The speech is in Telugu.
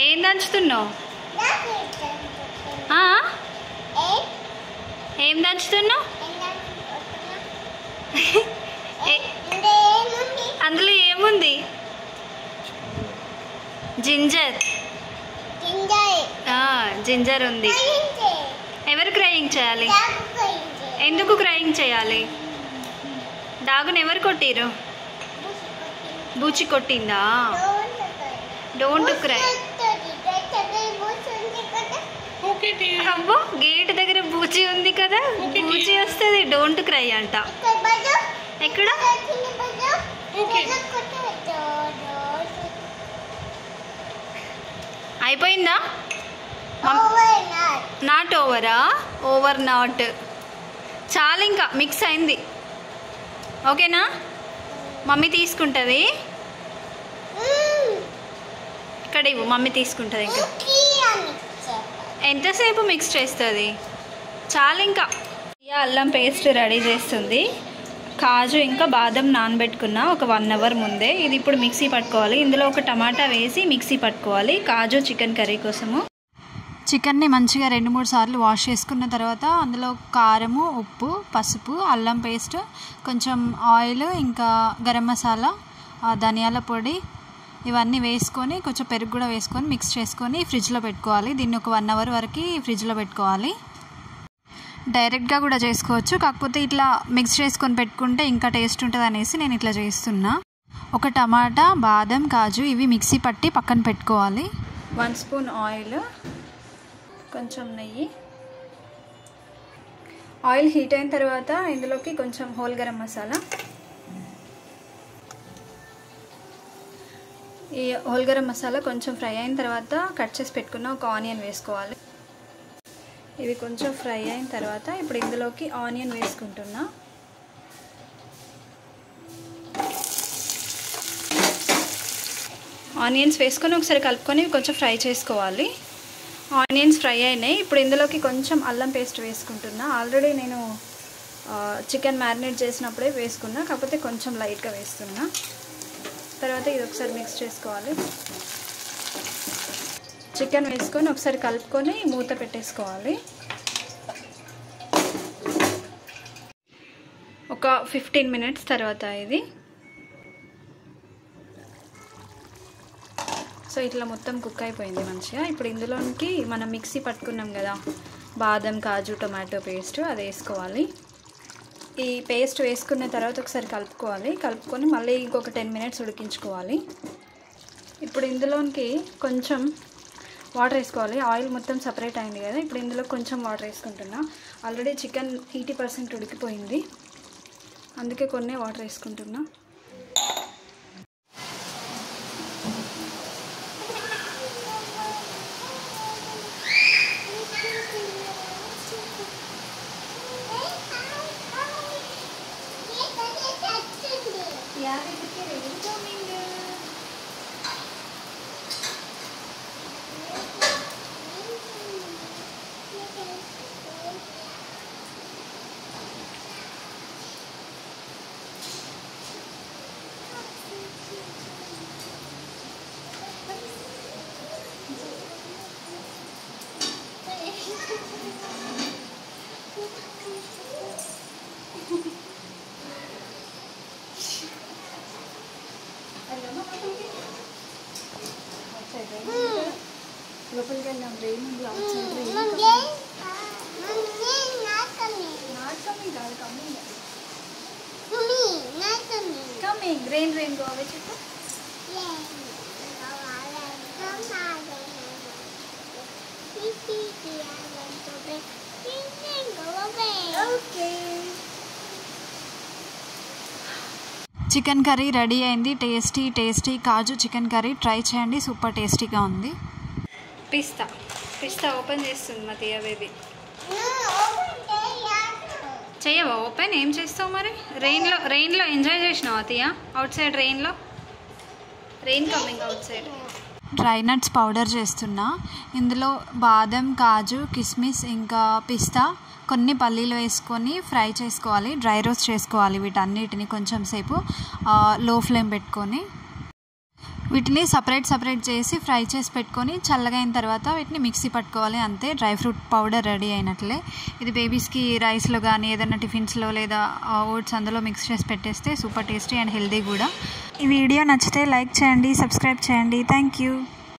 ఏం దంచుతున్నావు? ఏం దంచుతున్నావు? అందులో ఏముంది? జింజర్. జింజర్ ఉంది. ఎవరు క్రయింగ్ చేయాలి? ఎందుకు క్రయింగ్ చేయాలి? డాగుని ఎవరు కొట్టిరు? బూచి కొట్టిందా? Don't cry. అబ్బో గేట్ దగ్గర బూచి ఉంది కదా, బూచి వస్తుంది. డోంట్ క్రై అంట. ఎక్కడ? అయిపోయిందా? నాట్ ఓవరా? Over not. చాలా ఇంకా మిక్స్ అయింది. ఓకేనా? మమ్మీ తీసుకుంటుంది. ఇక్కడ ఇవ్వు, మమ్మీ తీసుకుంటుంది. ఇంకా ఎంతసేపు మిక్స్ చేస్తుంది? చాలా ఇంకా. అల్లం పేస్ట్ రెడీ చేస్తుంది. కాజు ఇంకా బాదం నానబెట్టుకున్న ఒక 1 అవర్ ముందే. ఇది ఇప్పుడు మిక్సీ పట్టుకోవాలి. ఇందులో ఒక టమాటా వేసి మిక్సీ పట్టుకోవాలి. కాజు చికెన్ కర్రీ కోసము. చికెన్ని మంచిగా 2-3 సార్లు వాష్ చేసుకున్న తర్వాత అందులో కారము, ఉప్పు, పసుపు, అల్లం పేస్ట్, కొంచెం ఆయిల్, ఇంకా గరం మసాలా, ధనియాల పొడి ఇవన్నీ వేసుకొని కొంచెం పెరుగు కూడా వేసుకొని మిక్స్ చేసుకొని ఫ్రిడ్జ్లో పెట్టుకోవాలి. దీన్ని ఒక 1 అవర్ వరకు ఫ్రిడ్జ్లో పెట్టుకోవాలి. డైరెక్ట్గా కూడా చేసుకోవచ్చు, కాకపోతే ఇట్లా మిక్స్ చేసుకొని పెట్టుకుంటే ఇంకా టేస్ట్ ఉంటుంది అనేసి నేను ఇట్లా చేస్తున్నా. ఒక టమాటా, బాదం, కాజు ఇవి మిక్సీ పట్టి పక్కన పెట్టుకోవాలి. 1 స్పూన్ ఆయిల్, కొంచెం నెయ్యి. ఆయిల్ హీట్ అయిన తర్వాత ఇందులోకి కొంచెం హోల్ గరం మసాలా. ఈ హోల్ గరం మసాలా కొంచెం ఫ్రై అయిన తర్వాత కట్ చేసి పెట్టుకున్న ఒక ఆనియన్ వేసుకోవాలి. ఇవి కొంచెం ఫ్రై అయిన తర్వాత ఇప్పుడు ఇందులోకి ఆనియన్ వేసుకుంటున్నా. ఆనియన్స్ వేసుకొని ఒకసారి కలుపుకొని కొంచెం ఫ్రై చేసుకోవాలి. ఆనియన్స్ ఫ్రై అయినాయి. ఇప్పుడు ఇందులోకి కొంచెం అల్లం పేస్ట్ వేసుకుంటున్నా. ఆల్రెడీ నేను చికెన్ మ్యారినేట్ చేసినప్పుడే వేసుకున్నా, కాకపోతే కొంచెం లైట్గా వేస్తున్నా. తర్వాత ఇది ఒకసారి మిక్స్ చేసుకోవాలి. చికెన్ వేసుకొని ఒకసారి కలుపుకొని మూత పెట్టేసుకోవాలి. ఒక 15 మినిట్స్ తర్వాత ఇది సో ఇట్లా మొత్తం కుక్ అయిపోయింది మంచిగా. ఇప్పుడు ఇందులోకి మనం మిక్సీ పట్టుకున్నాం కదా బాదం, కాజు, టొమాటో పేస్ట్, అది వేసుకోవాలి. ఈ పేస్ట్ వేసుకున్న తర్వాత ఒకసారి కలుపుకోవాలి. కలుపుకొని మళ్ళీ ఇంకొక 10 మినిట్స్ ఉడికించుకోవాలి. ఇప్పుడు ఇందులోకి కొంచెం వాటర్ వేసుకోవాలి. ఆయిల్ మొత్తం సపరేట్ అయింది కదా, ఇప్పుడు ఇందులో కొంచెం వాటర్ వేసుకుంటున్నా. ఆల్రెడీ చికెన్ 80% ఉడికిపోయింది, అందుకే కొన్ని వాటర్ వేసుకుంటున్నా. లోపలికి వెళ్దాం. రెయిన్ ఉంది out side. Coming rain go away చెప్పు. చికెన్ కర్రీ రెడీ అయింది. టేస్టీ కాజు చికెన్ కర్రీ ట్రై చేయండి, సూపర్ టేస్టీగా ఉంది. పిస్తా ఓపెన్ చేస్తుంది మా తీయ బేబీ. చెయ్యవా ఓపెన్? ఏం చేస్తావు మరి? రెయిన్లో ఎంజాయ్ చేసినావా తీయ? Out side rain coming out side. Dry nuts powder చేస్తున్నా. ఇందులో బాదం, కాజు, కిస్మిస్, ఇంకా పిస్తా, కొన్ని పల్లీలు వేసుకొని ఫ్రై చేసుకోవాలి. డ్రై రోస్ట్ చేసుకోవాలి వీటన్నిటిని కొంచెం సేపు లో ఫ్లేమ్ పెట్టుకొని. వీటిని సపరేట్ చేసి ఫ్రై చేసి పెట్టుకొని చల్లగా అయిన తర్వాత వీటిని మిక్సీ పట్టుకోవాలి. అంతే, డ్రై ఫ్రూట్ పౌడర్ రెడీ అయినట్లే. ఇది బేబీస్కి రైస్లో కానీ ఏదైనా టిఫిన్స్లో లేదా ఓట్స్ అందులో మిక్స్ చేసి పెట్టేస్తే సూపర్ టేస్టీ అండ్ హెల్దీ కూడా. ఈ వీడియో నచ్చితే లైక్ చేయండి, సబ్స్క్రైబ్ చేయండి. Thank you.